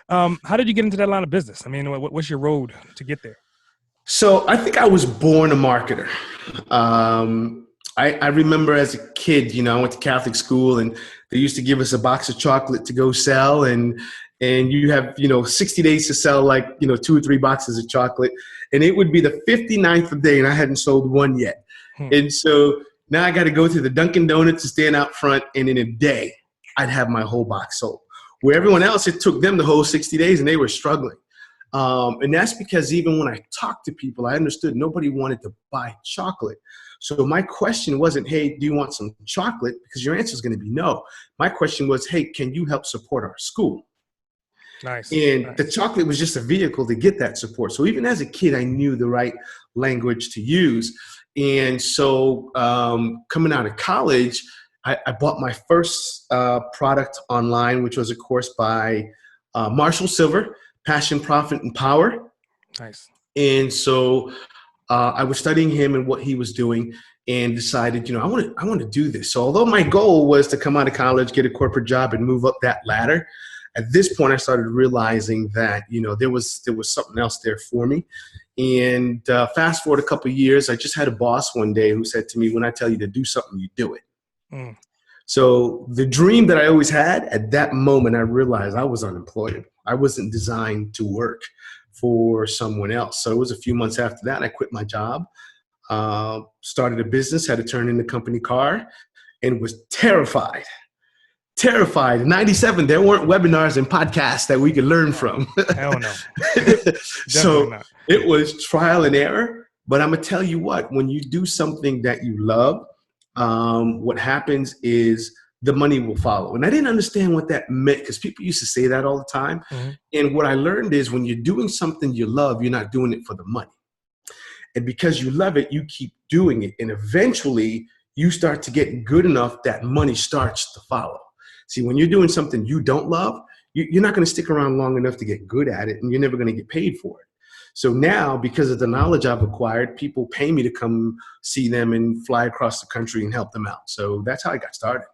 How did you get into that line of business? I mean, what's your road to get there? So I think I was born a marketer. I remember as a kid, you know, I went to Catholic school and they used to give us a box of chocolate to go sell, and you have, you know, 60 days to sell like, you know, 2 or 3 boxes of chocolate, and it would be the 59th day and I hadn't sold one yet. And so now I got to go to the Dunkin' Donuts and stand out front, and in a day I'd have my whole box sold. Where everyone else, it took them the whole 60 days and they were struggling. And that's because even when I talked to people, I understood nobody wanted to buy chocolate. So my question wasn't, hey, do you want some chocolate? Because your answer is going to be no. My question was, hey, can you help support our school? Nice. And the chocolate was just a vehicle to get that support. So even as a kid, I knew the right language to use. And so coming out of college, I bought my first product online, which was a course by Marshall Silver, Passion, Profit, and Power. Nice. And so I was studying him and what he was doing, and decided, you know, I want to do this. So although my goal was to come out of college, get a corporate job, and move up that ladder, at this point I started realizing that, you know, there was something else there for me. And fast forward a couple of years, I just had a boss one day who said to me, when I tell you to do something, you do it. So the dream that I always had, at that moment, I realized I was unemployable. I wasn't designed to work for someone else. So it was a few months after that, I quit my job, started a business, had to turn in the company car, and was terrified. In 97, there weren't webinars and podcasts that we could learn from. Hell no. So not. It was trial and error. But I'm going to tell you what, when you do something that you love, what happens is the money will follow. And I didn't understand what that meant, because people used to say that all the time. And what I learned is when you're doing something you love, you're not doing it for the money. And because you love it, you keep doing it. And eventually you start to get good enough that money starts to follow. See, when you're doing something you don't love, you're not going to stick around long enough to get good at it, and you're never going to get paid for it. So now, because of the knowledge I've acquired, people pay me to come see them and fly across the country and help them out. So that's how I got started.